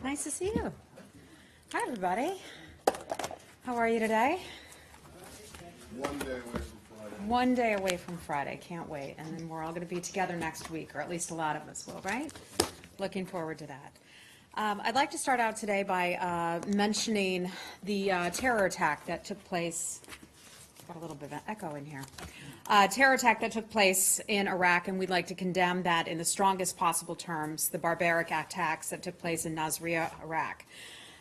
Nice to see you. Hi, everybody. How are you today? 1 day away from Friday. 1 day away from Friday. Can't wait. And then we're all going to be together next week, or at least a lot of us will, right? Looking forward to that. I'd like to start out today by mentioning the terror attack that took place. Got a little bit of an echo in here. Terror attack that took place in Iraq, and we'd like to condemn that in the strongest possible terms, the barbaric attacks that took place in Nasiriyah, Iraq.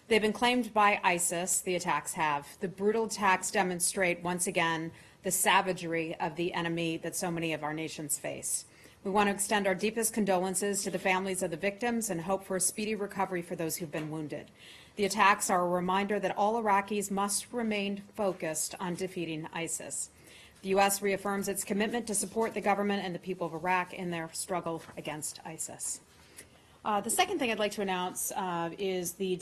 They've been claimed by ISIS, the attacks have. The brutal attacks demonstrate once again the savagery of the enemy that so many of our nations face. We want to extend our deepest condolences to the families of the victims and hope for a speedy recovery for those who've been wounded. The attacks are a reminder that all Iraqis must remain focused on defeating ISIS. The U.S. reaffirms its commitment to support the government and the people of Iraq in their struggle against ISIS. The second thing I'd like to announce is the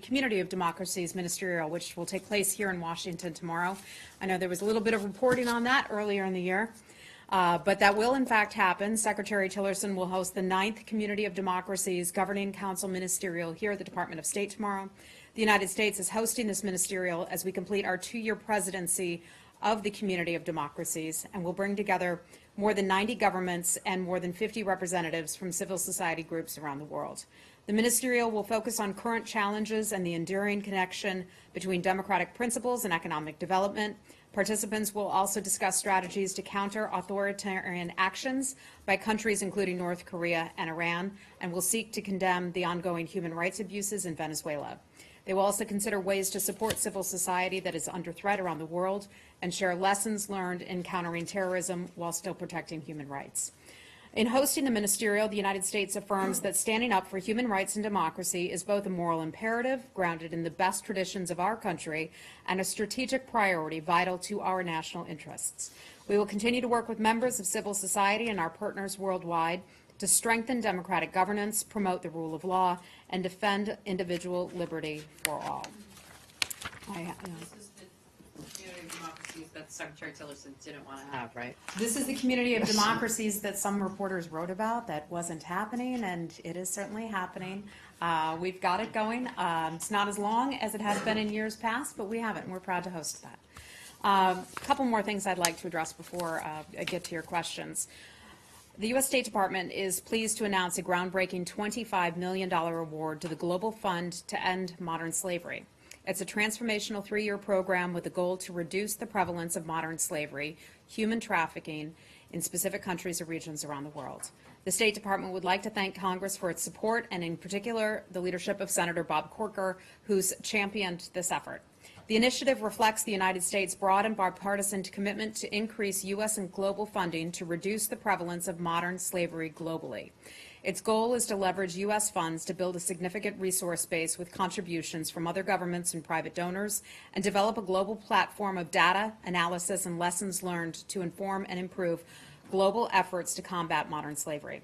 Community of Democracies Ministerial, which will take place here in Washington tomorrow. I know there was a little bit of reporting on that earlier in the year, but that will in fact happen. Secretary Tillerson will host the 9th Community of Democracies Governing Council Ministerial here at the Department of State tomorrow. The United States is hosting this ministerial as we complete our 2-year presidency of the Community of Democracies, and will bring together more than 90 governments and more than 50 representatives from civil society groups around the world. The ministerial will focus on current challenges and the enduring connection between democratic principles and economic development. Participants will also discuss strategies to counter authoritarian actions by countries including North Korea and Iran, and will seek to condemn the ongoing human rights abuses in Venezuela. They will also consider ways to support civil society that is under threat around the world and share lessons learned in countering terrorism while still protecting human rights. In hosting the ministerial, the United States affirms that standing up for human rights and democracy is both a moral imperative grounded in the best traditions of our country and a strategic priority vital to our national interests. We will continue to work with members of civil society and our partners worldwide to strengthen democratic governance, promote the rule of law, and defend individual liberty for all. This is the community of democracies that Secretary Tillerson didn't want to have, right? This is the community of democracies that some reporters wrote about that wasn't happening, and it is certainly happening. We've got it going. It's not as long as it has been in years past, but we have it, and we're proud to host that. A couple more things I'd like to address before I get to your questions. The U.S. State Department is pleased to announce a groundbreaking $25 million award to the Global Fund to End Modern Slavery. It's a transformational 3-year program with the goal to reduce the prevalence of modern slavery, human trafficking in specific countries or regions around the world. The State Department would like to thank Congress for its support, and in particular, the leadership of Senator Bob Corker, who's championed this effort. The initiative reflects the United States' broad and bipartisan commitment to increase U.S. and global funding to reduce the prevalence of modern slavery globally. Its goal is to leverage U.S. funds to build a significant resource base with contributions from other governments and private donors, and develop a global platform of data, analysis, and lessons learned to inform and improve global efforts to combat modern slavery.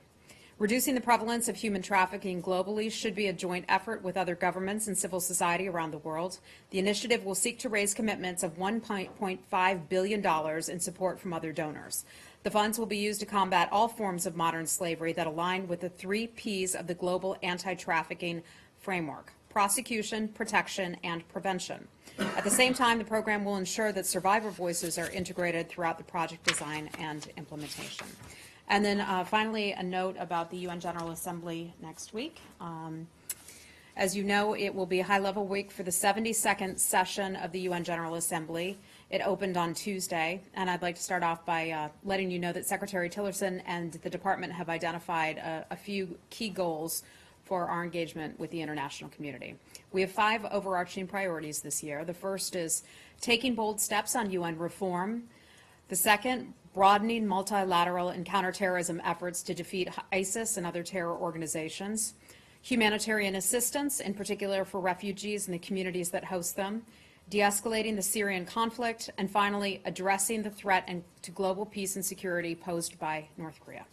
Reducing the prevalence of human trafficking globally should be a joint effort with other governments and civil society around the world. The initiative will seek to raise commitments of $1.5 billion in support from other donors. The funds will be used to combat all forms of modern slavery that align with the 3 Ps of the global anti-trafficking framework: prosecution, protection, and prevention. At the same time, the program will ensure that survivor voices are integrated throughout the project design and implementation. And then finally, a note about the UN General Assembly next week. As you know, it will be a high-level week for the 72nd session of the UN General Assembly. It opened on Tuesday, and I'd like to start off by letting you know that Secretary Tillerson and the Department have identified a few key goals for our engagement with the international community. We have 5 overarching priorities this year. The first is taking bold steps on UN reform. The second, broadening multilateral and counterterrorism efforts to defeat ISIS and other terror organizations. Humanitarian assistance, in particular for refugees and the communities that host them. De-escalating the Syrian conflict. And finally, addressing the threat to global peace and security posed by North Korea.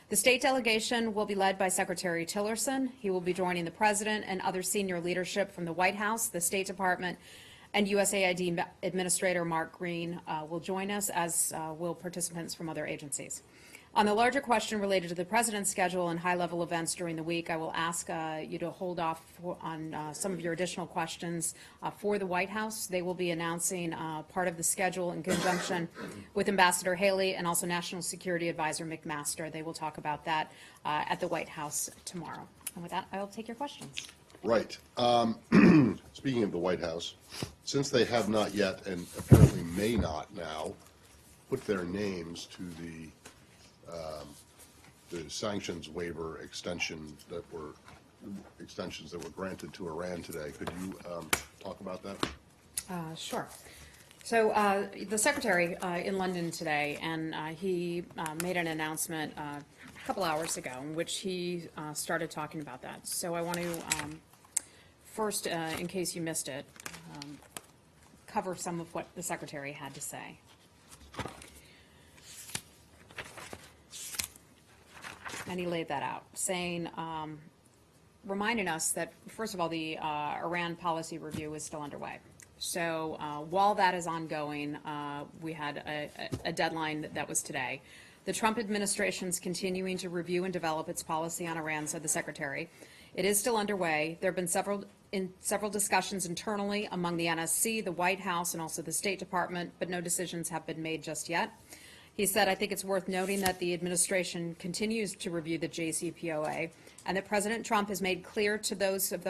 The state delegation will be led by Secretary Tillerson. He will be joining the President and other senior leadership from the White House, the State Department, and USAID Administrator Mark Green will join us, as will participants from other agencies. On the larger question related to the president's schedule and high-level events during the week, I will ask you to hold off on some of your additional questions for the White House. They will be announcing part of the schedule in conjunction with Ambassador Haley and also National Security Advisor McMaster. They will talk about that at the White House tomorrow. And with that, I will take your questions. Right. Speaking of the White House, since they have not yet, and apparently may not now, put their names to the sanctions waiver extensions that were granted to Iran today, could you talk about that? Sure. So the Secretary in London today, and he made an announcement a couple hours ago in which he started talking about that. So I want to first, in case you missed it, cover some of what the Secretary had to say. And he laid that out, saying, reminding us that, first of all, the Iran policy review is still underway. So while that is ongoing, we had a deadline that was today. The Trump administration is continuing to review and develop its policy on Iran, said the Secretary. It is still underway. There have been several discussions internally among the NSC, the White House, and also the State Department, but no decisions have been made just yet. He said, I think it's worth noting that the administration continues to review the JCPOA and that President Trump has made clear to those of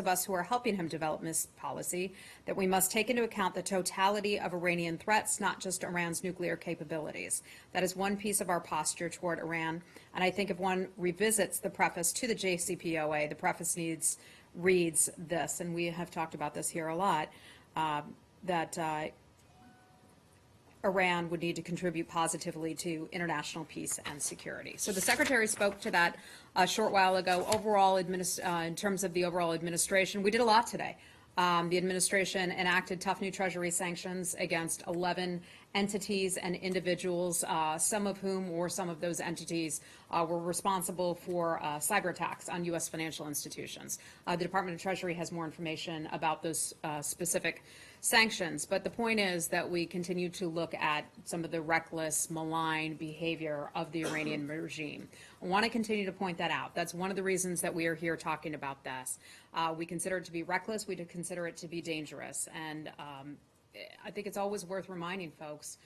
us who are helping him develop this policy that we must take into account the totality of Iranian threats, not just Iran's nuclear capabilities. That is one piece of our posture toward Iran. And I think if one revisits the preface to the JCPOA, the preface reads this, and we have talked about this here a lot, that Iran would need to contribute positively to international peace and security. So the Secretary spoke to that a short while ago. Overall, in terms of the overall administration, we did a lot today. The administration enacted tough new Treasury sanctions against 11 entities and individuals, some of those entities were responsible for cyber attacks on U.S. financial institutions. The Department of Treasury has more information about those specific sanctions, but the point is that we continue to look at some of the reckless, malign behavior of the Iranian regime. I want to continue to point that out. That's one of the reasons that we are here talking about this. We consider it to be reckless. We consider it to be dangerous. And I think it's always worth reminding folks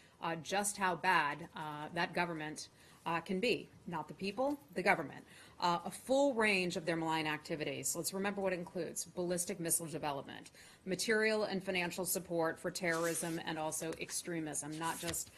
just how bad that government can be. Not the people, the government. A full range of their malign activities. Let's remember what it includes: ballistic missile development, material and financial support for terrorism and also extremism, not just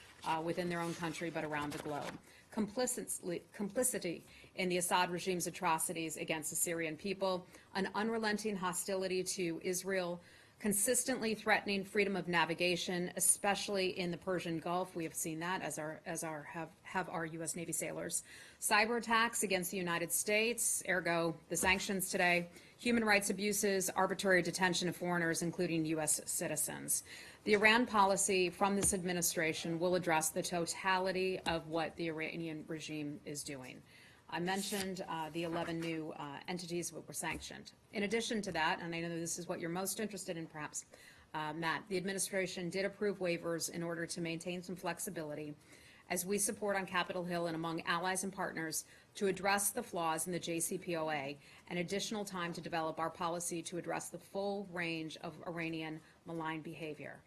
within their own country but around the globe. Complicity in the Assad regime's atrocities against the Syrian people, an unrelenting hostility to Israel, consistently threatening freedom of navigation, especially in the Persian Gulf. We have seen that as have our U.S. Navy sailors. Cyber attacks against the United States, ergo the sanctions today. Human rights abuses, arbitrary detention of foreigners, including U.S. citizens. The Iran policy from this administration will address the totality of what the Iranian regime is doing. I mentioned the 11 new entities that were sanctioned. In addition to that, and I know this is what you're most interested in perhaps, Matt, the administration did approve waivers in order to maintain some flexibility as we support on Capitol Hill and among allies and partners to address the flaws in the JCPOA and additional time to develop our policy to address the full range of Iranian malign behavior.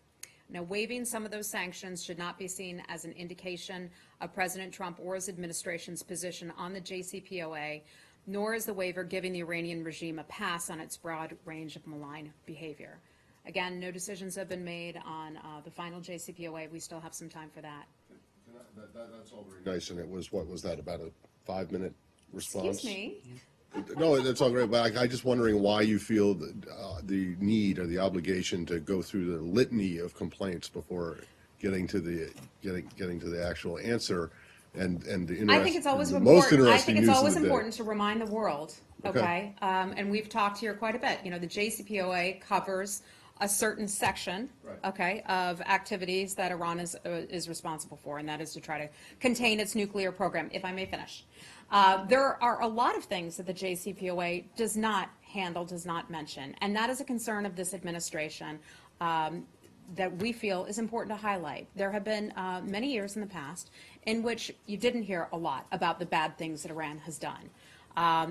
Now, waiving some of those sanctions should not be seen as an indication of President Trump or his administration's position on the JCPOA, nor is the waiver giving the Iranian regime a pass on its broad range of malign behavior. Again, no decisions have been made on the final JCPOA. We still have some time for that. That's all very nice, and it was, what was that, about a 5-minute response? Excuse me? No, that's all great, but I'm just wondering why you feel the need or the obligation to go through the litany of complaints before getting to the actual answer, and the I think it's always most important. I interesting think it's news always of the day. important to remind the world. Okay, and we've talked here quite a bit. You know, the JCPOA covers a certain section, Right. okay, of activities that Iran is responsible for, and that is to try to contain its nuclear program. If I may finish, there are a lot of things that the JCPOA does not handle, does not mention, and that is a concern of this administration that we feel is important to highlight. There have been many years in the past in which you didn't hear a lot about the bad things that Iran has done.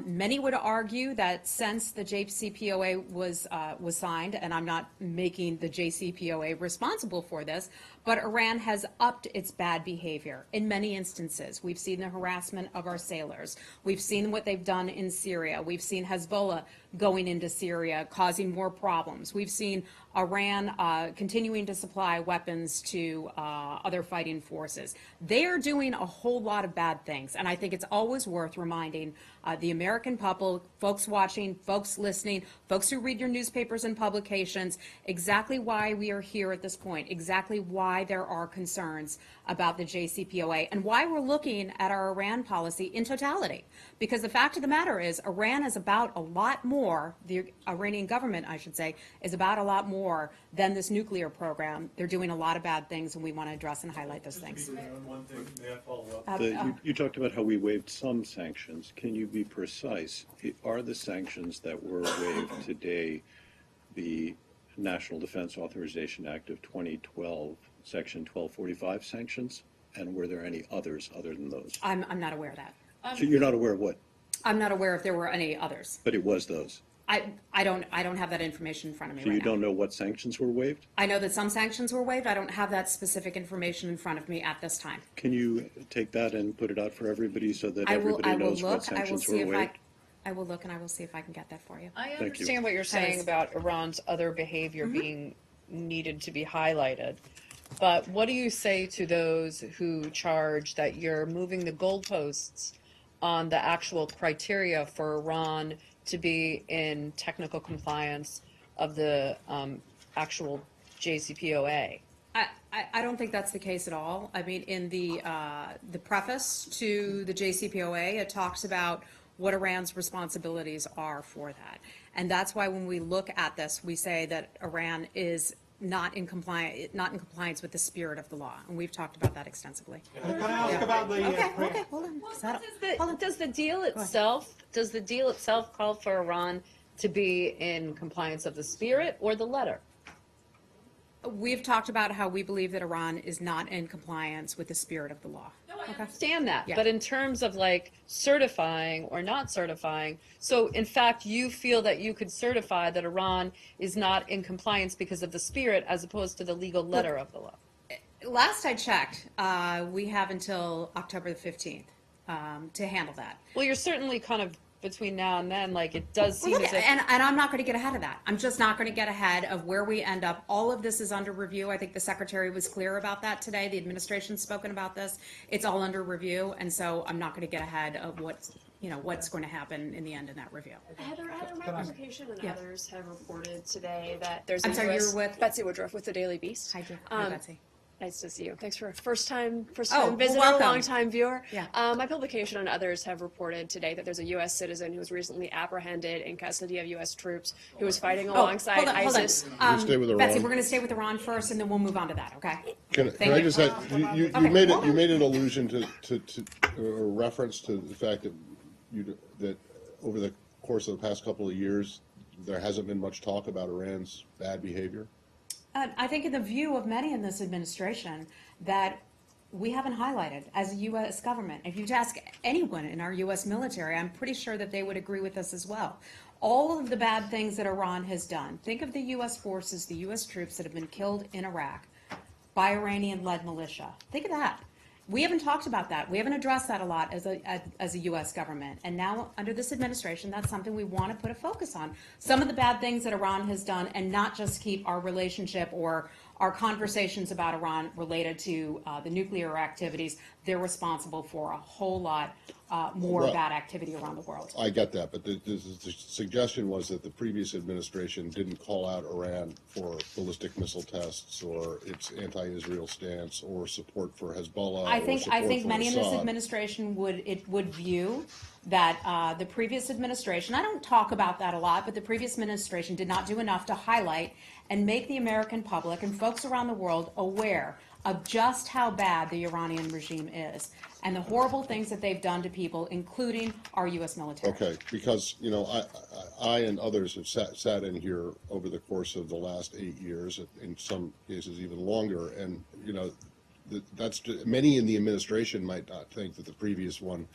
Many would argue that since the JCPOA was signed, and I'm not making the JCPOA responsible for this, but Iran has upped its bad behavior in many instances. We've seen the harassment of our sailors. We've seen what they've done in Syria. We've seen Hezbollah going into Syria, causing more problems. We've seen Iran continuing to supply weapons to other fighting forces. They are doing a whole lot of bad things, and I think it's always worth reminding the American public, folks watching, folks listening, folks who read your newspapers and publications, exactly why we are here at this point, exactly why there are concerns about the JCPOA, and why we're looking at our Iran policy in totality. Because the fact of the matter is, Iran is about a lot more, the Iranian government, I should say, is about a lot more than this nuclear program. They're doing a lot of bad things, and we want to address and highlight those things. One thing, may I follow up? You talked about how we waived some sanctions. Can you be precise? Are the sanctions that were waived today the National Defense Authorization Act of 2012, Section 1245 sanctions? And were there any others other than those? I'm not aware of that. So you're not aware of what? I'm not aware if there were any others. But it was those. I don't have that information in front of me So right you now. don't know what sanctions were waived? I know that some sanctions were waived. I don't have that specific information in front of me at this time. Can you take that and put it out for everybody so that I will everybody knows what look. I will sanctions see were if waived? I will look and I will see if I can get that for you. I you. understand what you're saying Yes. about Iran's other behavior being needed to be highlighted. But what do you say to those who charge that you're moving the goalposts on the actual criteria for Iran to be in technical compliance of the actual JCPOA? I don't think that's the case at all. I mean, in the preface to the JCPOA, it talks about what Iran's responsibilities are for that. And that's why when we look at this, we say that Iran is not in compliance with the spirit of the law. And we've talked about that extensively. Can I ask about the? Okay, hold on. Does the deal itself call for Iran to be in compliance of the spirit or the letter? We've talked about how we believe that Iran is not in compliance with the spirit of the law. No, I understand that. Yeah. But in terms of like certifying or not certifying, so in fact, you feel that you could certify that Iran is not in compliance because of the spirit as opposed to the legal letter of the law? Last I checked, we have until October the 15th to handle that. Well, you're certainly kind of between now and then, like it does seem Well, as if. and I'm not going to get ahead of that. I'm just not going to get ahead of where we end up. All of this is under review. I think the secretary was clear about that today. The administration's spoken about this. It's all under review, and so I'm not going to get ahead of what's going to happen in the end in that review. Heather, my publication and Yeah. others have reported today that there's I'm a sorry, US you're with? Betsy Woodruff with the Daily Beast. Hi, Betsy. Nice to see you. Thanks for first time well, visitor, welcome. long time viewer. Yeah. My publication and others have reported today that there's a U.S. citizen who was recently apprehended in custody of U.S. troops who was fighting alongside hold on. ISIS. Can we stay with Betsy, Iran? we're going to stay with Iran first, and then we'll move on to that. Okay? Can Thank I you. just add, you Okay, made hold it, you on. made an allusion to a reference to the fact that over the course of the past couple of years, there hasn't been much talk about Iran's bad behavior. I think in the view of many in this administration that we haven't highlighted as a U.S. government. If you ask anyone in our U.S. military, I'm pretty sure that they would agree with us as well. All of the bad things that Iran has done. Think of the U.S. forces, the U.S. troops that have been killed in Iraq by Iranian-led militia. Think of that. We haven't talked about that. We haven't addressed that a lot as a U.S. government. And now, under this administration, that's something we want to put a focus on. Some of the bad things that Iran has done, and not just keep our relationship or our conversations about Iran related to the nuclear activities. They're responsible for a whole lot more Right. bad activity around the world. I get that, but the suggestion was that the previous administration didn't call out Iran for ballistic missile tests or its anti-Israel stance or support for Hezbollah. I or think support for many in this Assad. administration would view that the previous administration, I don't talk about that a lot, but the previous administration did not do enough to highlight and make the American public and folks around the world aware of just how bad the Iranian regime is and the horrible things that they've done to people, including our U.S. military. Okay, because, I and others have sat in here over the course of the last 8 years, in some cases even longer, and, that's, many in the administration might not think that the previous one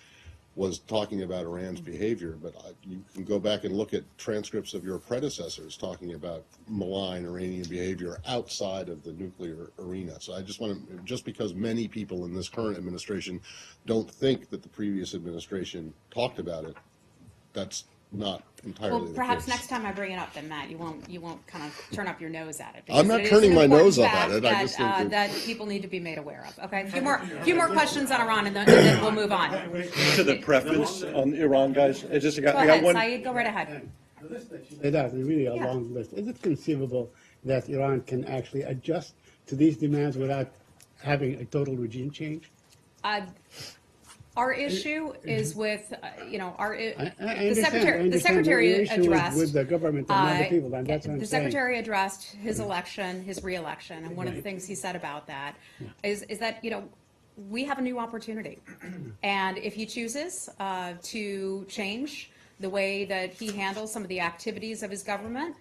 was talking about Iran's behavior, but you can go back and look at transcripts of your predecessors talking about malign Iranian behavior outside of the nuclear arena. So I just want to, just because many people in this current administration don't think that the previous administration talked about it, that's not entirely Well, the perhaps case. next time I bring it up, then Matt, you won't kind of turn up your nose at it. I'm because not it is turning an my important nose up fact at it. I that, just think that- that people need to be made aware of. Okay, a few more questions on Iran, and then we'll move on. To the preference on Iran, guys, I Go got ahead, one. Saeed, go right ahead. It is really a Yeah. long list. Is it conceivable that Iran can actually adjust to these demands without having a total regime change? Our issue is with, our, I the understand. secretary, I the understand. secretary Your issue is addressed. with the government and not the people, and that's what I'm The saying. secretary addressed his election, his reelection, and one of the Right. things he said about that is that, we have a new opportunity. And if he chooses to change the way that he handles some of the activities of his government,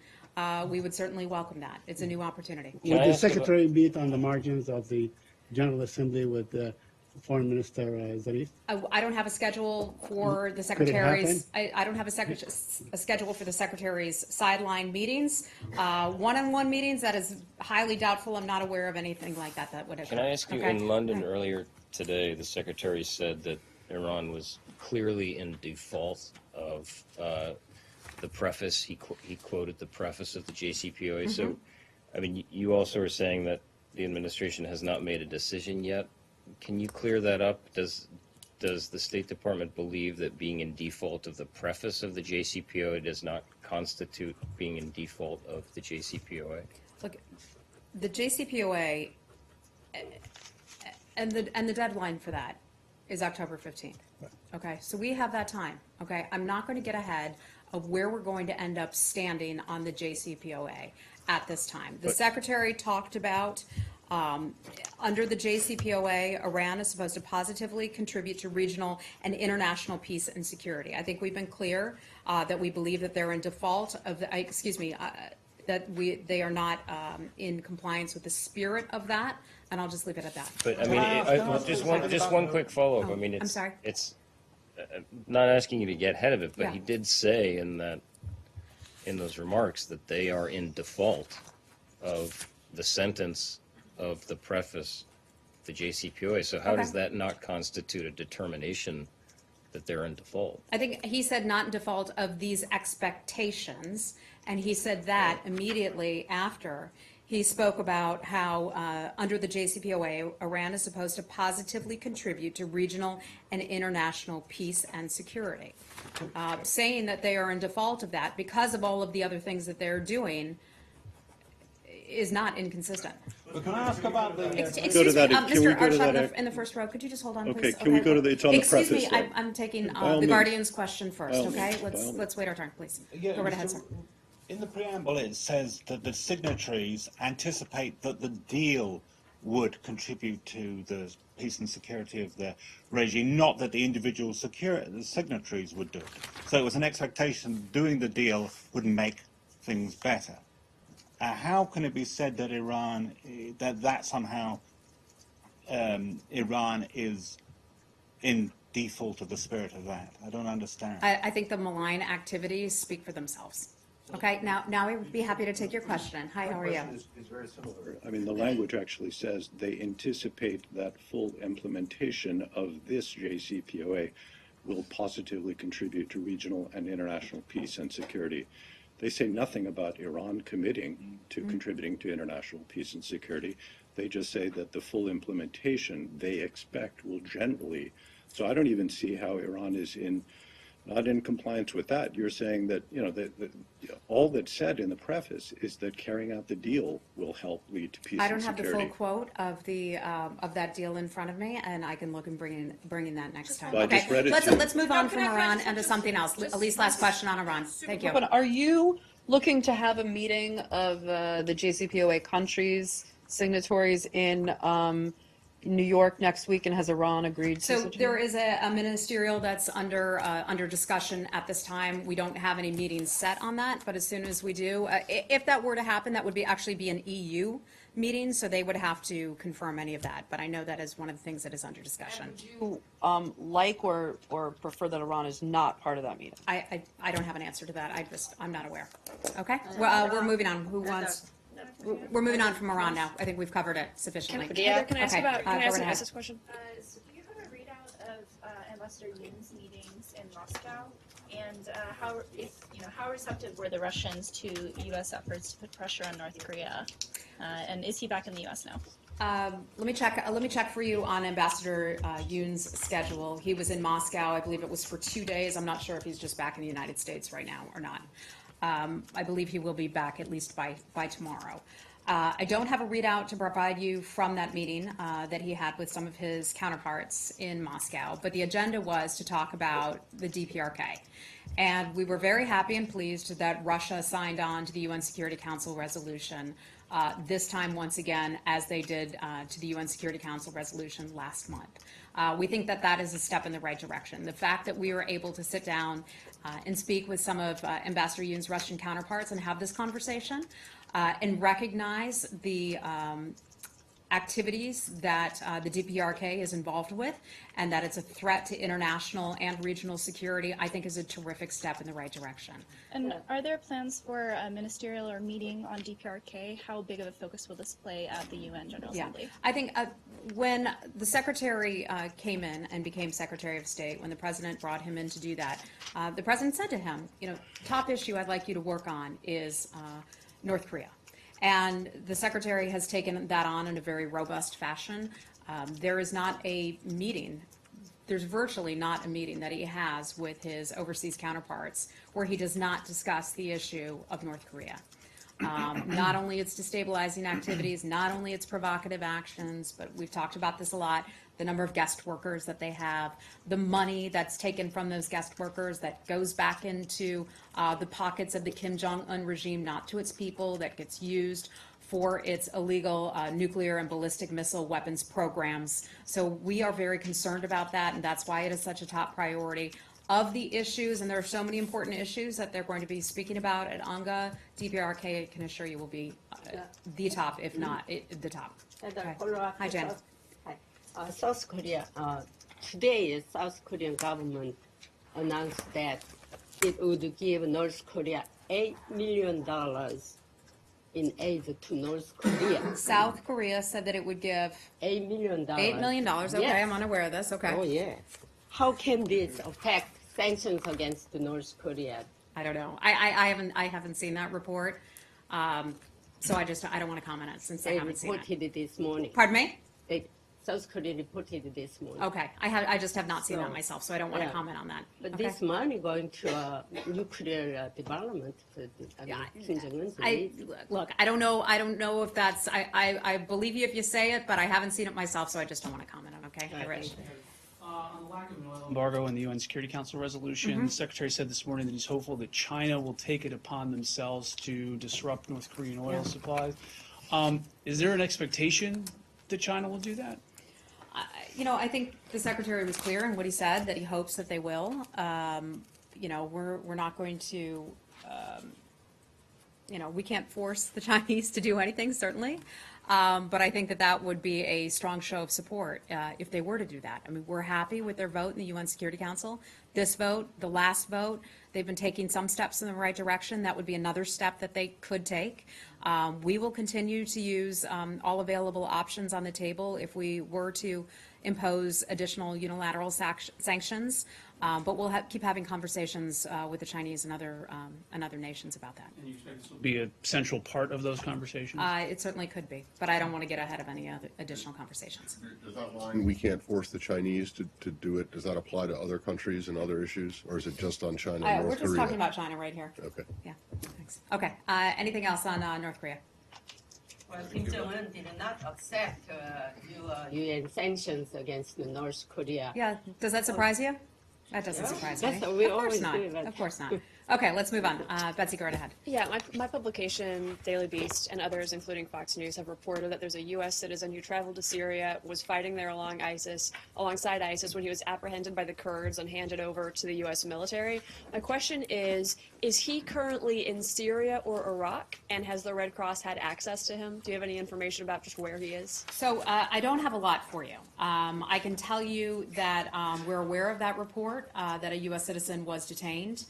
we would certainly welcome that. It's a new opportunity. Would the secretary meet on the margins of the General Assembly with Foreign Minister Zarif? I don't have a schedule for the Could it secretary's, I don't have a schedule for the secretary's sideline meetings. One-on-one meetings, that is highly doubtful. I'm not aware of anything like that would occur. Can I ask you, Okay? in London earlier today, the secretary said that Iran was clearly in default of the preface. He quoted the preface of the JCPOA. So, I mean, you also are saying that the administration has not made a decision yet. Can you clear that up? Does the State Department believe that being in default of the preface of the JCPOA does not constitute being in default of the JCPOA? Look, the JCPOA and the deadline for that is October 15th. Okay, so we have that time. Okay, I'm not going to get ahead of where we're going to end up standing on the JCPOA at this time. The secretary talked about under the JCPOA, Iran is supposed to positively contribute to regional and international peace and security. I think we've been clear that we believe that they're in default of they are not in compliance with the spirit of that, and I'll just leave it at that. But I mean, just one quick follow-up. I mean, I'm sorry. It's not asking you to get ahead of it, but Yeah. he did say in those remarks that they are in default of the sentence of the preface, the JCPOA. So how Okay. does that not constitute a determination that they're in default? I think he said not in default of these expectations, and he said that immediately after he spoke about how under the JCPOA, Iran is supposed to positively contribute to regional and international peace and security. Saying that they are in default of that because of all of the other things that they're doing is not inconsistent. But can I ask about the, Excuse Go to me, that- can we Mr. go to Arshad that- in the first row, could you just hold on, Okay, please? can we go to the- it's on the Excuse me, preface, though. I'm taking By all the means. Guardian's question first, all okay? means, by all Let's wait our turn, please. yeah, Go right ahead, Mr. sir. in the preamble it says that the signatories anticipate that the deal would contribute to the peace and security of the regime, not that the individual the signatories would do it. So it was an expectation doing the deal would make things better. How can it be said that Iran, that somehow Iran is in default of the spirit of that? I don't understand. I think the malign activities speak for themselves. Okay, now I would be happy to take your question. Hi, how are you? Is very similar. I mean, the language actually says they anticipate that full implementation of this JCPOA will positively contribute to regional and international peace and security. They say nothing about Iran committing to contributing to international peace and security. They just say that the full implementation they expect will generally. So I don't even see how Iran is not in compliance with that. You're saying that, all that's said in the preface is that carrying out the deal will help lead to peace I and don't have the security. full quote of the of that deal in front of me, and I can look and bring in that next time. Well, I just read it to you. Let's move on from can I Iran just- into something else. Elise, last question on Iran. Thank you. But are you looking to have a meeting of the JCPOA countries, signatories in New York next week, and has Iran agreed to So such a there meeting? is a ministerial that's under discussion at this time. We don't have any meetings set on that, but as soon as we do, if that were to happen, that would actually be an EU meeting, so they would have to confirm any of that. But I know that is one of the things that is under discussion. Would you like or prefer that Iran is not part of that meeting? I don't have an answer to that. I'm not aware. Okay? Well, we're moving on. Who wants? We're moving on from Iran now. I think we've covered it sufficiently. Heather, can I ask Okay, about? Can I go ask right ahead. this question? So do you have a readout of Ambassador Yoon's meetings in Moscow? And how receptive were the Russians to U.S. efforts to put pressure on North Korea? And is he back in the U.S. now? Let me check for you on Ambassador Yoon's schedule. He was in Moscow. I believe it was for 2 days. I'm not sure if he's just back in the United States right now or not. I believe he will be back at least by tomorrow. I don't have a readout to provide you from that meeting that he had with some of his counterparts in Moscow, but the agenda was to talk about the DPRK. And we were very happy and pleased that Russia signed on to the UN Security Council resolution this time once again, as they did to the UN Security Council resolution last month. We think that that is a step in the right direction. The fact that we were able to sit down and speak with some of Ambassador Yoon's Russian counterparts and have this conversation and recognize the activities that the DPRK is involved with and that it's a threat to international and regional security, I think is a terrific step in the right direction. And are there plans for a ministerial or meeting on DPRK? How big of a focus will this play at the UN General Yeah, Assembly? I think when the secretary came in and became Secretary of State, when the president brought him in to do that, the president said to him, top issue I'd like you to work on is North Korea. And the secretary has taken that on in a very robust fashion. There is not a meeting, there's virtually not a meeting that he has with his overseas counterparts where he does not discuss the issue of North Korea. Not only its destabilizing activities, not only its provocative actions, but we've talked about this a lot, the number of guest workers that they have, the money that's taken from those guest workers that goes back into the pockets of the Kim Jong-un regime, not to its people, that gets used for its illegal nuclear and ballistic missile weapons programs. So we are very concerned about that, and that's why it is such a top priority. Of the issues, and there are so many important issues that they're going to be speaking about at UNGA, DPRK, I can assure you, will be the top, if not the top. Okay. Hi, Jen. Hi. South Korea, today South Korean government announced that it would give North Korea $8 million in aid to North Korea. South Korea said that it would give $8 million. $8 million. Okay, Yes. I'm unaware of this. Okay. Oh, yeah. How can this affect sanctions against North Korea? I don't know. I haven't seen that report. So I don't want to comment on it since I They haven't seen it. reported it this morning. Pardon me? South Korea reported it this morning. Okay. I just have not seen that So, myself, so I don't want to yeah. comment on that. But Okay. this money going to nuclear development, Kim Jong-un's Look, I don't know if that's, I believe you if you say it, but I haven't seen it myself, so I just don't want to comment on it, okay? Hi, Rich. On the lack of an oil embargo in the UN Security Council resolution, the Secretary said this morning that he's hopeful that China will take it upon themselves to disrupt North Korean oil supplies. Is there an expectation that China will do that? I think the Secretary was clear in what he said, that he hopes that they will. We're not going to, we can't force the Chinese to do anything, certainly. But I think that would be a strong show of support if they were to do that. I mean, we're happy with their vote in the UN Security Council. This vote, the last vote, they've been taking some steps in the right direction. That would be another step that they could take. We will continue to use all available options on the table if we were to impose additional unilateral sanctions. But we'll keep having conversations with the Chinese and other nations about that. And you expect this will be a central part of those conversations? It certainly could be, but I don't want to get ahead of any other additional conversations. Does that line, we can't force the Chinese to do it, does that apply to other countries and other issues? Or is it just on China and North Korea? We're just talking about China right here. Okay. Yeah, thanks. Okay, anything else on North Korea? Well, Kim Jong-un did not accept UN sanctions against North Korea. Yeah, does that surprise you? That doesn't surprise me. That's what we Of course always not. do, but- Of course not. Okay, let's move on. Betsy, go right ahead. Yeah, my publication, Daily Beast, and others, including Fox News, have reported that there's a U.S. citizen who traveled to Syria, was fighting there alongside ISIS when he was apprehended by the Kurds and handed over to the U.S. military. My question is he currently in Syria or Iraq, and has the Red Cross had access to him? Do you have any information about just where he is? So I don't have a lot for you. I can tell you that we're aware of that report, that a U.S. citizen was detained.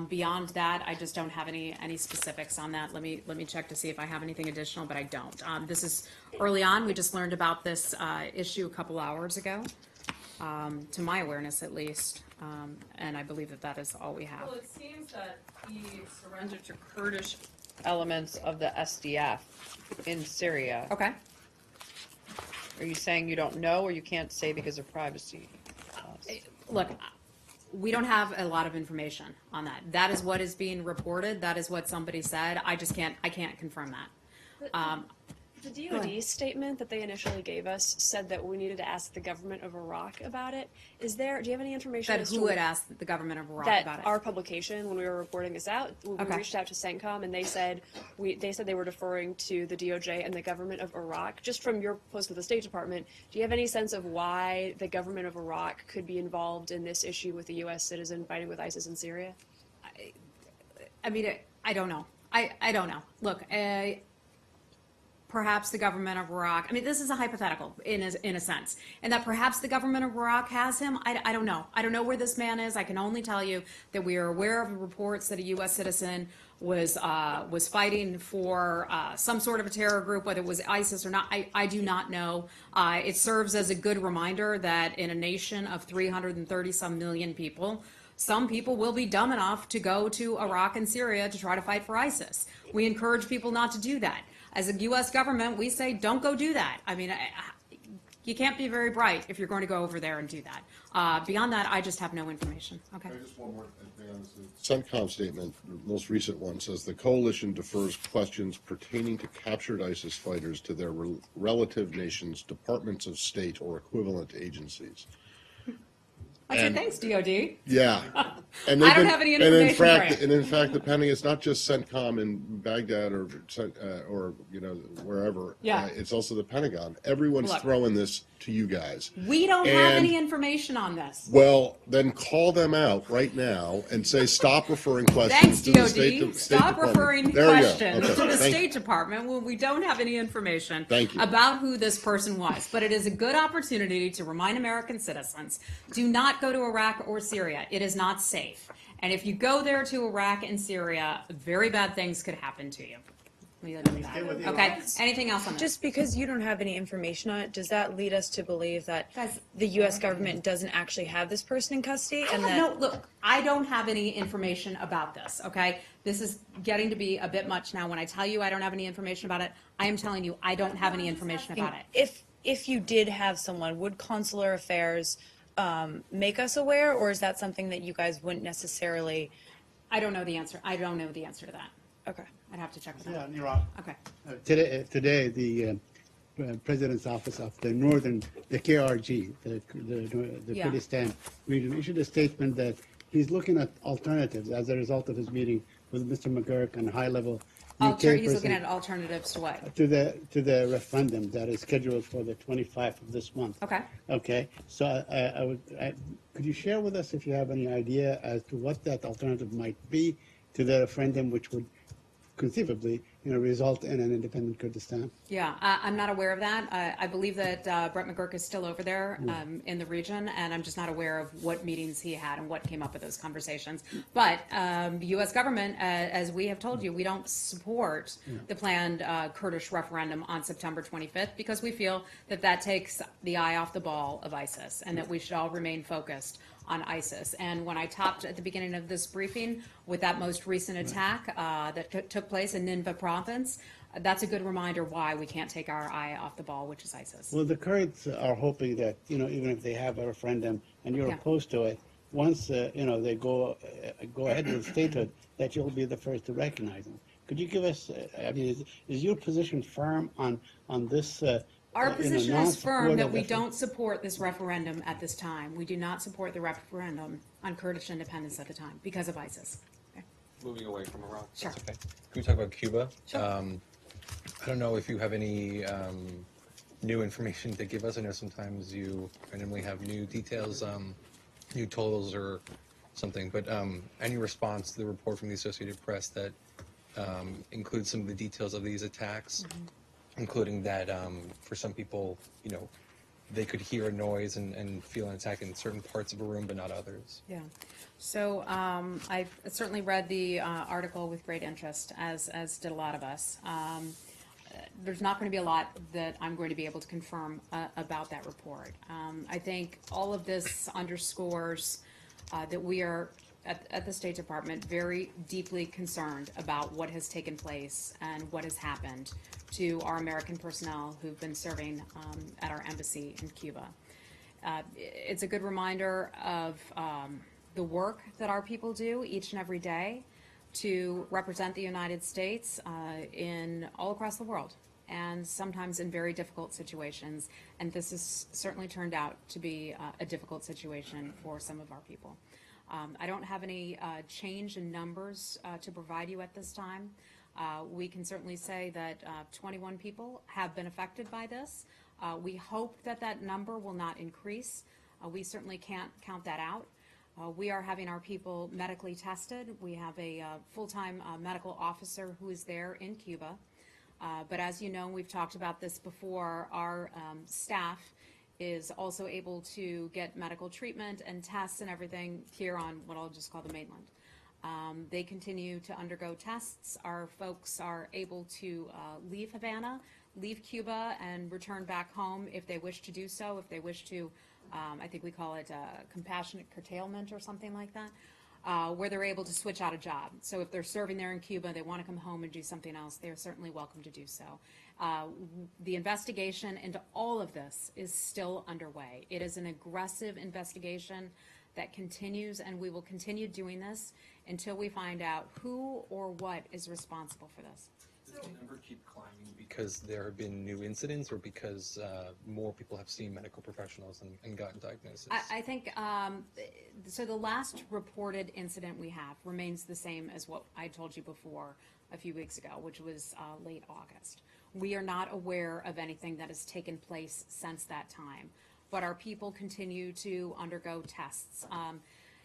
Beyond that, I just don't have any specifics on that. Let me check to see if I have anything additional, but I don't. This is early on. We just learned about this issue a couple hours ago, to my awareness at least, and I believe that is all we have. Well, it seems that he surrendered to Kurdish elements of the SDF in Syria. Okay. Are you saying you don't know, or you can't say because of privacy? Look, we don't have a lot of information on that. That is what is being reported. That is what somebody said. I can't confirm that. The DoD statement that they initially gave us said that we needed to ask the government of Iraq about it. Do you have any information That as who to had asked the government of Iraq that about it? our publication, when we were reporting this out, we Okay. reached out to CENTCOM and they said they were deferring to the DOJ and the government of Iraq. Just from your post with the State Department, do you have any sense of why the government of Iraq could be involved in this issue with the U.S. citizen fighting with ISIS in Syria? I mean, I don't know. I don't know. Look, perhaps the government of Iraq, I mean, this is a hypothetical in a sense, and that perhaps the government of Iraq has him. I don't know. I don't know where this man is. I can only tell you that we are aware of reports that a U.S. citizen was fighting for some sort of a terror group, whether it was ISIS or not. I do not know. It serves as a good reminder that in a nation of 330-some million people, some people will be dumb enough to go to Iraq and Syria to try to fight for ISIS. We encourage people not to do that. As a U.S. government, we say, don't go do that. I mean, you can't be very bright if you're going to go over there and do that. Beyond that, I just have no information. Okay. Just one more thing on this. CENTCOM statement, the most recent one, says the coalition defers questions pertaining to captured ISIS fighters to their relative nations' departments of state or equivalent agencies. I said, thanks, DOD. Yeah. And I don't have any information for you. And in fact, depending, it's not just CENTCOM in Baghdad or wherever. Yeah. It's also the Pentagon. Everyone's Look. throwing this to you guys. We don't have And- any information on this. Well, then call them out right now and say, stop referring questions Thanks, to the DOD. State Stop Department. referring There you go. questions Okay. to the Thank State Department when we don't have any information Thank you. about who this person was. But it is a good opportunity to remind American citizens, do not go to Iraq or Syria. It is not safe. And if you go there to Iraq and Syria, very bad things could happen to you. Let me leave it at that. Okay, anything else on this? Just because you don't have any information on it, does that lead us to believe that Guys, the U.S. government doesn't actually have this person in custody? And that No, look, I don't have any information about this, okay? This is getting to be a bit much now. When I tell you I don't have any information about it, I am telling you I don't have any information about it. if you did have someone, would consular affairs make us aware, or is that something that you guys wouldn't necessarily? I don't know the answer. I don't know the answer to that. Okay. I'd have to check with Yeah, that. Niraj. Okay. Today, the President's Office of the KRG, the Yeah. Kurdistan region, issued a statement that he's looking at alternatives as a result of his meeting with Mr. McGurk and high-level UK He's looking person at alternatives to what? to the referendum that is scheduled for the 25th of this month. Okay. Okay, so could you share with us if you have any idea as to what that alternative might be to the referendum, which would conceivably, result in an independent Kurdistan? Yeah, I'm not aware of that. I believe that Brett McGurk is still over there in the region, and I'm just not aware of what meetings he had and what came up with those conversations. But the U.S. government, as we have told you, we don't support the planned Kurdish referendum on September 25th because we feel that that takes the eye off the ball of ISIS and that we should all remain focused on ISIS. And when I talked at the beginning of this briefing with that most recent attack that took place in Nineveh province, that's a good reminder why we can't take our eye off the ball, which is ISIS. Well, the Kurds are hoping that, even if they have a referendum and you're Yeah. opposed to it, once, they go ahead with statehood, that you'll be the first to recognize them. Could you give us, is your position firm on this? Our position is firm non-support that of we the- don't support this referendum at this time. We do not support the referendum on Kurdish independence at the time because of ISIS. Okay. moving away from Iran. Sure. That's okay. Can we talk about Cuba? Sure. I don't know if you have any new information to give us. I know sometimes you randomly have new details, new totals or something, but any response to the report from the Associated Press that includes some of the details of these attacks, including that for some people, you know, they could hear a noise and feel an attack in certain parts of a room, but not others. Yeah. So I've certainly read the article with great interest, as did a lot of us. There's not going to be a lot that I'm going to be able to confirm about that report. I think all of this underscores that we are, at the State Department, very deeply concerned about what has taken place and what has happened to our American personnel who've been serving at our embassy in Cuba. It's a good reminder of the work that our people do each and every day to represent the United States in all across the world, and sometimes in very difficult situations. And this has certainly turned out to be a difficult situation for some of our people. I don't have any change in numbers to provide you at this time. We can certainly say that 21 people have been affected by this. We hope that that number will not increase. We certainly can't count that out. We are having our people medically tested. We have a full-time medical officer who is there in Cuba. But as you know, we've talked about this before, our staff is also able to get medical treatment and tests and everything here on what I'll just call the mainland. They continue to undergo tests. Our folks are able to leave Havana, leave Cuba, and return back home if they wish to do so, if they wish to, I think we call it compassionate curtailment or something like that, where they're able to switch out a job. So if they're serving there in Cuba, they want to come home and do something else, they're certainly welcome to do so. The investigation into all of this is still underway. It is an aggressive investigation that continues, and we will continue doing this until we find out who or what is responsible for this. Does the number keep climbing because there have been new incidents, or because more people have seen medical professionals and gotten diagnosis? I think, so the last reported incident we have remains the same as what I told you before a few weeks ago, which was late August. We are not aware of anything that has taken place since that time, but our people continue to undergo tests.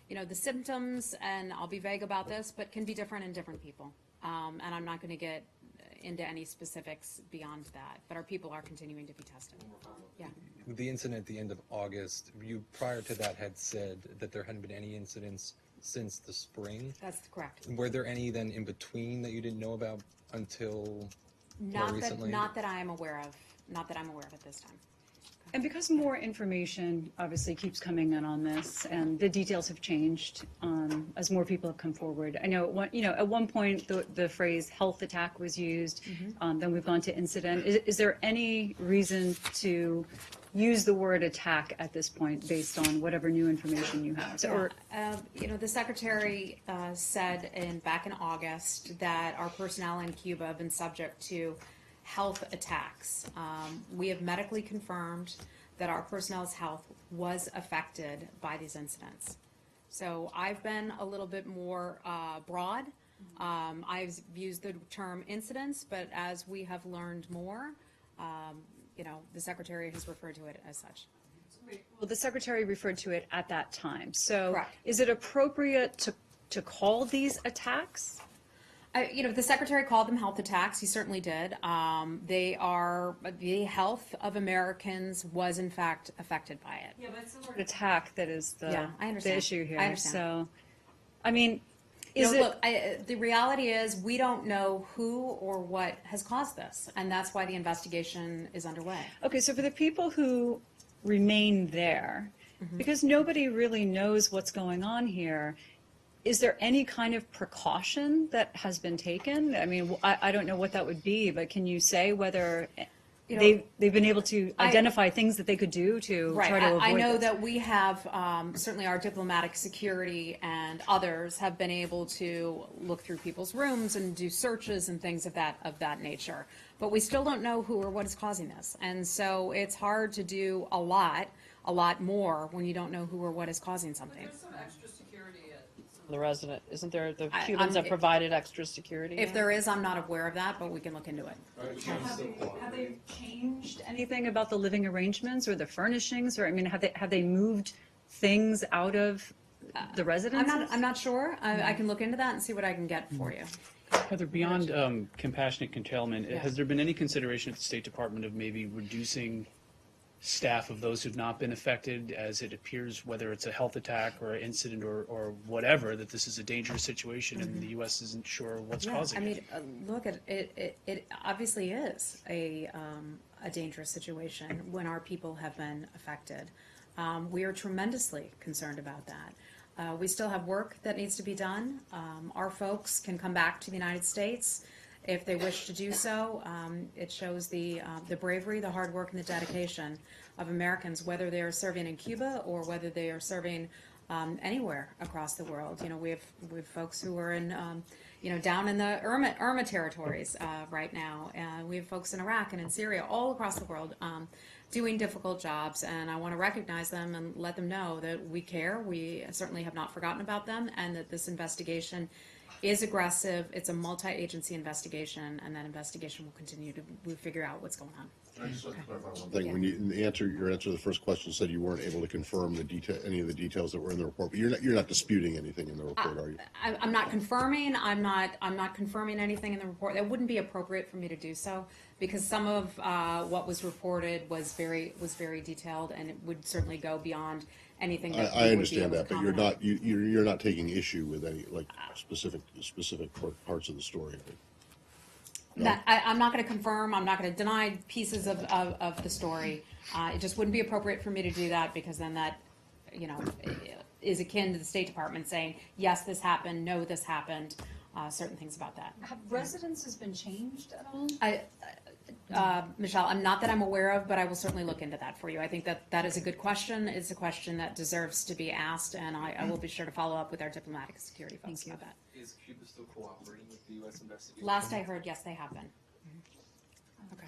You know, the symptoms, and I'll be vague about this, but can be different in different people. And I'm not going to get into any specifics beyond that, but our people are continuing to be tested. Yeah. The incident at the end of August, you prior to that had said that there hadn't been any incidents since the spring. That's correct. Were there any then in between that you didn't know about until more recently? Not that I am aware of. Not that I'm aware of at this time. And because more information obviously keeps coming in on this, and the details have changed as more people have come forward. I know at one point the phrase "health attack" was used. Then we've gone to incident. Is there any reason to use the word attack at this point, based on whatever new information you have? You know, the Secretary said back in August that our personnel in Cuba have been subject to health attacks. We have medically confirmed that our personnel's health was affected by these incidents. So I've been a little bit more broad. I've used the term incidents, but as we have learned more, you know, the Secretary has referred to it as such. Well, the Secretary referred to it at that time. So Correct. Is it appropriate to call these attacks? You know, the Secretary called them health attacks. He certainly did. They are, the health of Americans was in fact affected by it. Yeah, but it's the word attack that is I the understand. issue here. I understand. So, I mean, You is know, it? look, the reality is we don't know who or what has caused this, and that's why the investigation is underway. Okay, so for the people who remain there, because nobody really knows what's going on here, is there any kind of precaution that has been taken? I mean, I don't know what that would be, but can you say whether they've been able to identify things that they could do to try to avoid I know this? that we have, certainly our diplomatic security and others have been able to look through people's rooms and do searches and things of that nature. But we still don't know who or what is causing this. And so it's hard to do a lot more when you don't know who or what is causing something. There's some extra security at some the resident? Isn't there the I- Cubans I'm- that provided extra security? If there is, I'm not aware of that, but we can look into it. Have they changed anything about the living arrangements or the furnishings, or, I mean, have they moved things out of the residences? I'm not sure. I can look into that and see what I can get for you. Heather, beyond compassionate curtailment, has there been any consideration at the State Department of maybe reducing staff of those who've not been affected, as it appears, whether it's a health attack or an incident or whatever, that this is a dangerous situation and the U.S. isn't sure what's causing I it? mean, look, it obviously is a dangerous situation when our people have been affected. We are tremendously concerned about that. We still have work that needs to be done. Our folks can come back to the United States if they wish to do so. It shows the bravery, the hard work, and the dedication of Americans, whether they are serving in Cuba or whether they are serving anywhere across the world. You know, we have folks who are in, down in the Irma territories right now. We have folks in Iraq and in Syria, all across the world, doing difficult jobs, and I want to recognize them and let them know that we care. We certainly have not forgotten about them, and that this investigation is aggressive. It's a multi-agency investigation, and that investigation will continue to figure out what's going on. I just want to clarify one thing. When your answer to the first question said you weren't able to confirm any of the details that were in the report, but you're not disputing anything in the report, are you? I'm not confirming. I'm not confirming anything in the report. That wouldn't be appropriate for me to do so, because some of what was reported was very detailed, and it would certainly go beyond anything that I we would be understand able that, to but you're comment not you're not taking issue with any specific parts of the story. No? That I'm not going to confirm. I'm not going to deny pieces of the story. It just wouldn't be appropriate for me to do that, because then that, is akin to the State Department saying, yes, this happened, no, this happened, certain things about that. Have residences been changed at all? Michelle, not that I'm aware of, but I will certainly look into that for you. I think that is a good question. It's a question that deserves to be asked, and I will be sure to follow up with our diplomatic security folks about that. Is Cuba still cooperating with the U.S. investigation? Last I heard, yes, they have been. Okay.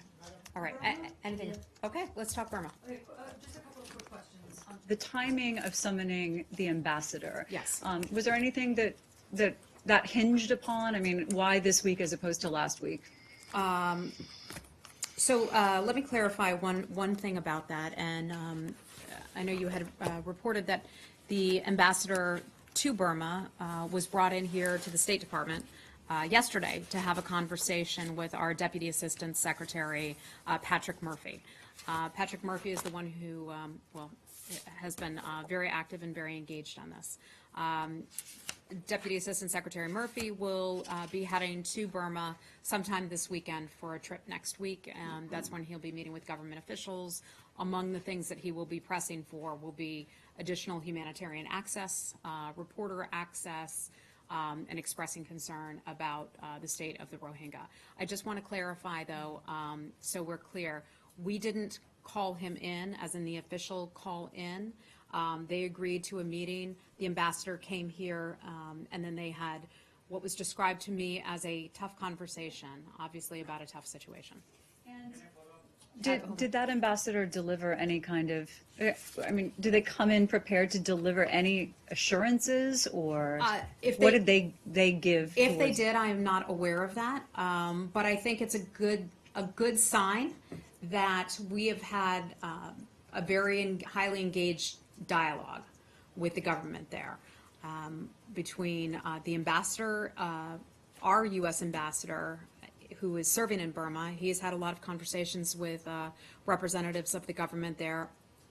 All right. Anything? Okay, let's talk Burma. Okay, just a couple of quick questions. The timing of summoning the ambassador. Yes. Was there anything that hinged upon? I mean, why this week as opposed to last week? So let me clarify one thing about that. And I know you had reported that the ambassador to Burma was brought in here to the State Department yesterday to have a conversation with our Deputy Assistant Secretary, Patrick Murphy. Patrick Murphy is the one who, has been very active and very engaged on this. Deputy Assistant Secretary Murphy will be heading to Burma sometime this weekend for a trip next week, and that's when he'll be meeting with government officials. Among the things that he will be pressing for will be additional humanitarian access, reporter access, and expressing concern about the state of the Rohingya. I just want to clarify, though, so we're clear, we didn't call him in, as in the official call in. They agreed to a meeting. The ambassador came here, and then they had what was described to me as a tough conversation, obviously about a tough situation. Did that ambassador deliver any kind of, I mean, do they come in prepared to deliver any assurances, or what did they give? If they did, I am not aware of that. But I think it's a good sign that we have had a very highly engaged dialogue with the government there, between the ambassador, our U.S. ambassador, who is serving in Burma. He has had a lot of conversations with representatives of the government there.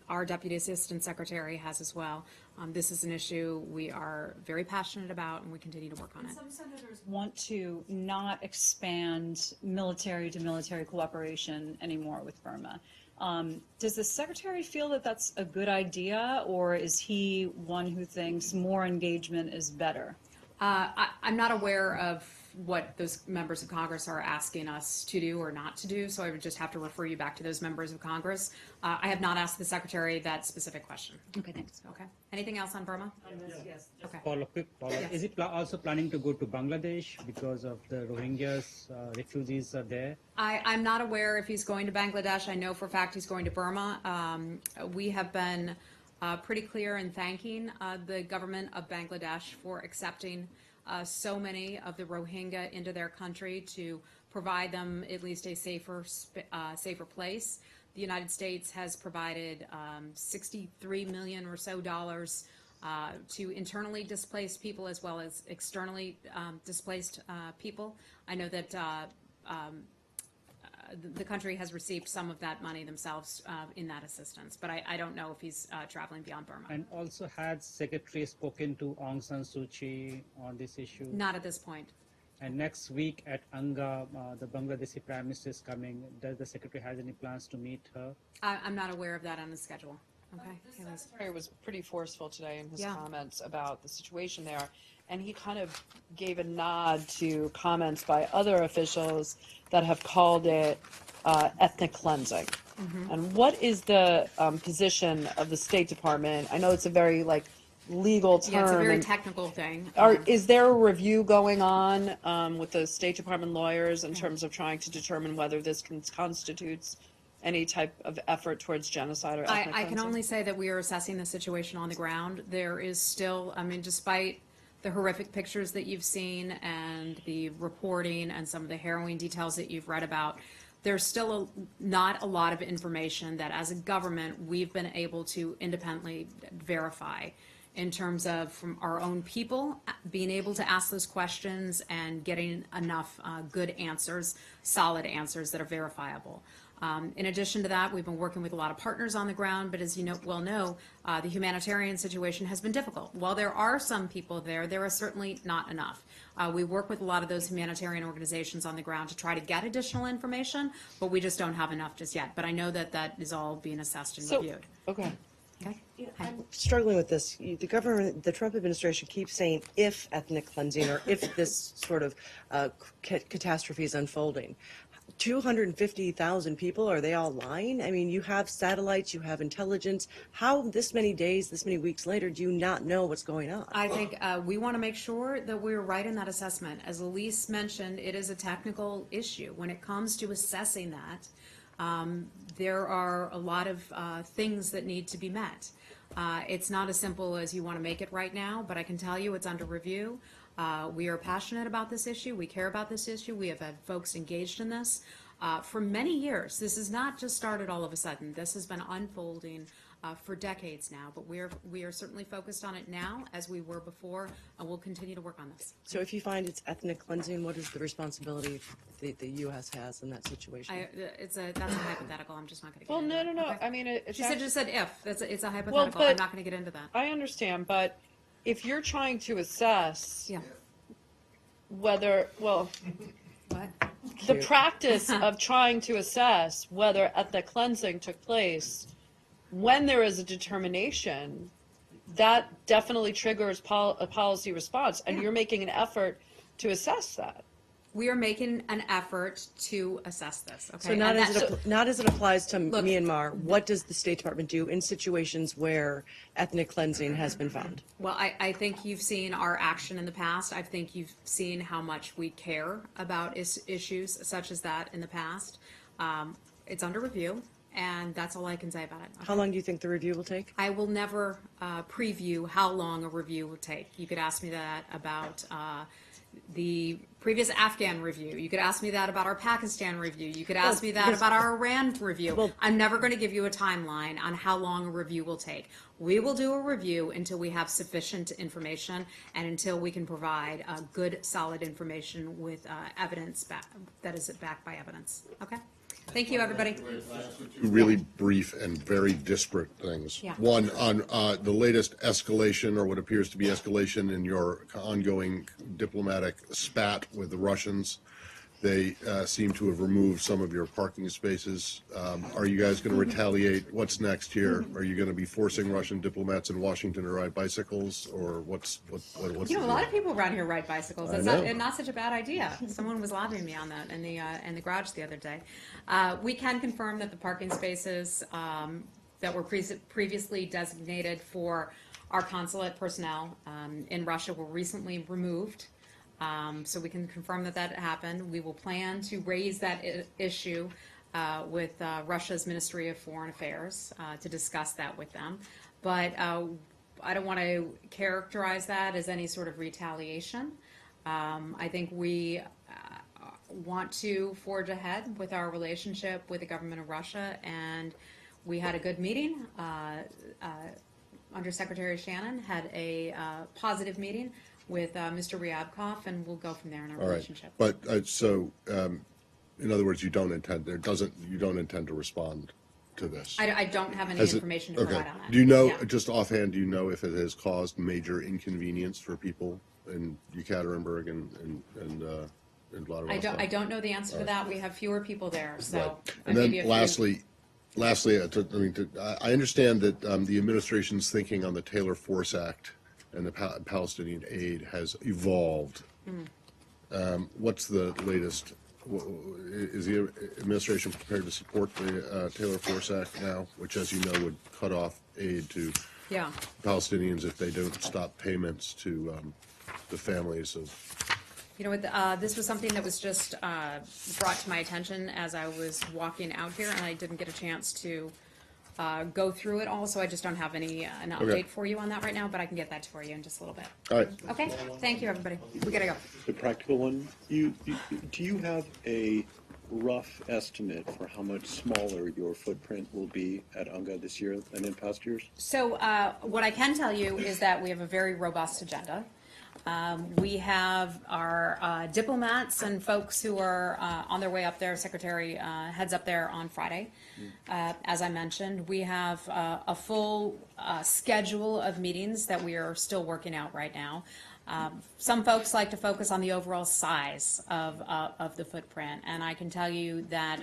Our Deputy Assistant Secretary has as well. This is an issue we are very passionate about, and we continue to work on it. Some senators want to not expand military-to-military cooperation anymore with Burma. Does the Secretary feel that that's a good idea, or is he one who thinks more engagement is better? I'm not aware of what those members of Congress are asking us to do or not to do, so I would just have to refer you back to those members of Congress. I have not asked the Secretary that specific question. Okay, thanks. Okay. Anything else on Burma? Yes. Okay. Quick follow-up. Yes. Is it also planning to go to Bangladesh because of the Rohingyas, refugees are there? I'm not aware if he's going to Bangladesh. I know for a fact he's going to Burma. We have been pretty clear in thanking the government of Bangladesh for accepting so many of the Rohingya into their country to provide them at least a safer place. The United States has provided $63 million or so to internally displaced people as well as externally displaced people. I know that the country has received some of that money themselves in that assistance, but I don't know if he's traveling beyond Burma. And also, had Secretary spoken to Aung San Suu Kyi on this issue? Not at this point. And next week at Anga, the Bangladeshi Prime Minister is coming. Does the Secretary have any plans to meet her? I'm not aware of that on the schedule. Okay. The Secretary was pretty forceful today in his Yeah. comments about the situation there, and he kind of gave a nod to comments by other officials that have called it ethnic cleansing. And what is the position of the State Department? I know it's a very legal term. Yeah, it's a very and technical thing. is there a review going on with the State Department lawyers in terms of trying to determine whether this constitutes any type of effort towards genocide or ethnic I can cleansing? only say that we are assessing the situation on the ground. There is still, despite the horrific pictures that you've seen and the reporting and some of the harrowing details that you've read about, there's still not a lot of information that as a government we've been able to independently verify in terms of from our own people being able to ask those questions and getting enough good answers, solid answers that are verifiable. In addition to that, we've been working with a lot of partners on the ground, but as you know, the humanitarian situation has been difficult. While there are some people there, there are certainly not enough. We work with a lot of those humanitarian organizations on the ground to try to get additional information, but we just don't have enough just yet. But I know that that is all being assessed and reviewed. Okay. Okay. I'm struggling with this. The government, the Trump administration keeps saying if ethnic cleansing or if this sort of catastrophe is unfolding. 250,000 people, are they all lying? I mean, you have satellites, you have intelligence. How this many days, this many weeks later, do you not know what's going on? I think we want to make sure that we're right in that assessment. As Elise mentioned, it is a technical issue. When it comes to assessing that, there are a lot of things that need to be met. It's not as simple as you want to make it right now, but I can tell you it's under review. We are passionate about this issue. We care about this issue. We have had folks engaged in this for many years. This has not just started all of a sudden. This has been unfolding for decades now, but we are certainly focused on it now as we were before, and we'll continue to work on this. So if you find it's ethnic cleansing, what is the responsibility the U.S. has in that situation? That's a hypothetical. I'm just not going to get Well, into no. Okay. I mean, it's She just said if. It's a hypothetical. Well, but I'm not going to get into that. I understand, but if you're trying to assess Yeah. whether, well, What? the practice of trying to assess whether ethnic cleansing took place, when there is a determination, that definitely triggers a policy response, and you're making an effort to assess that. We are making an effort to assess this. Okay. So not And as it applies to Look, Myanmar, what does the State Department do in situations where ethnic cleansing has been found? Well, I think you've seen our action in the past. I think you've seen how much we care about issues such as that in the past. It's under review, and that's all I can say about it. How long do you think the review will take? I will never preview how long a review will take. You could ask me that about the previous Afghan review. You could ask me that about our Pakistan review. You could ask me that about our Iran review. I'm never going to give you a timeline on how long a review will take. We will do a review until we have sufficient information and until we can provide good, solid information with evidence that is backed by evidence. Okay? Thank you, everybody. Two really brief and very disparate things. Yeah. One, on the latest escalation, or what appears to be escalation in your ongoing diplomatic spat with the Russians. They seem to have removed some of your parking spaces. Are you guys going to retaliate? What's next here? Are you going to be forcing Russian diplomats in Washington to ride bicycles, or what's You know, a lot of people around here ride bicycles. That's I know. not such a bad idea. Someone was lobbying me on that in the garage the other day. We can confirm that the parking spaces that were previously designated for our consulate personnel in Russia were recently removed. So we can confirm that happened. We will plan to raise that issue with Russia's Ministry of Foreign Affairs to discuss that with them. but I don't want to characterize that as any sort of retaliation. I think we want to forge ahead with our relationship with the government of Russia, and we had a good meeting. Undersecretary Shannon had a positive meeting with Mr. Ryabkov, and we'll go from there in our All right, relationship. but, in other words, you don't intend to respond to this? I don't have any Has it- information to okay. provide on that. Do you know, Yeah. just offhand, do you know if it has caused major inconvenience for people in Yekaterinburg and Vladivostok? I don't know the answer to that. We have fewer people there, so. Right. I And may then be a few- lastly, I understand that the administration's thinking on the Taylor Force Act and the Palestinian aid has evolved. What's the latest? Is the administration prepared to support the Taylor Force Act now, which, as you know, would cut off aid to Yeah. Palestinians if they don't stop payments to the families of? You know what, this was something that was just brought to my attention as I was walking out here, and I didn't get a chance to go through it all, so I just don't have an update Okay. for you on that right now, but I can get that for you in just a little bit. All right. Okay, thank you, everybody. We gotta go. The practical one, do you have a rough estimate for how much smaller your footprint will be at UNGA this year than in past years? So what I can tell you is that we have a very robust agenda. We have our diplomats and folks who are on their way up there. Secretary heads up there on Friday. As I mentioned, we have a full schedule of meetings that we are still working out right now. Some folks like to focus on the overall size of the footprint, and I can tell you that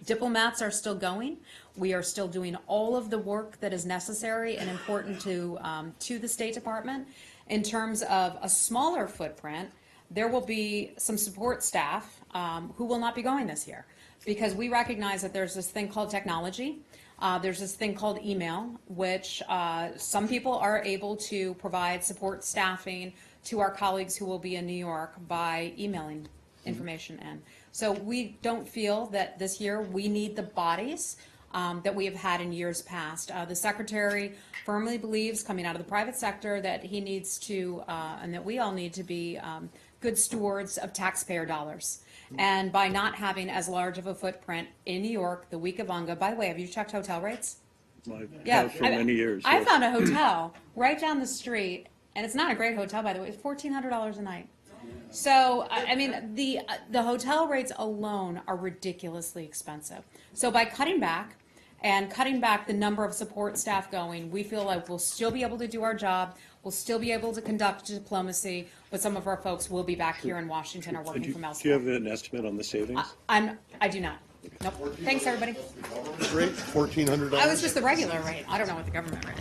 diplomats are still going. We are still doing all of the work that is necessary and important to the State Department. In terms of a smaller footprint, there will be some support staff who will not be going this year, because we recognize that there's this thing called technology. There's this thing called email, which some people are able to provide support staffing to our colleagues who will be in New York by emailing information in. So we don't feel that this year we need the bodies that we have had in years past. The Secretary firmly believes, coming out of the private sector, that he needs to, and that we all need to be good stewards of taxpayer dollars. And by not having as large of a footprint in New York the week of UNGA, by the way, have you checked hotel rates? Have for many years. I yes. found a hotel right down the street, and it's not a great hotel, by the way. It's $1,400 a night. So, I mean, the hotel rates alone are ridiculously expensive. So by cutting back the number of support staff going, we feel like we'll still be able to do our job. We'll still be able to conduct diplomacy, but some of our folks will be back here in Washington or working from Do you elsewhere. have an estimate on the savings? I do not. Nope. Thanks, everybody. Rate $1,400. I was just the regular rate. I don't know what the government rate is.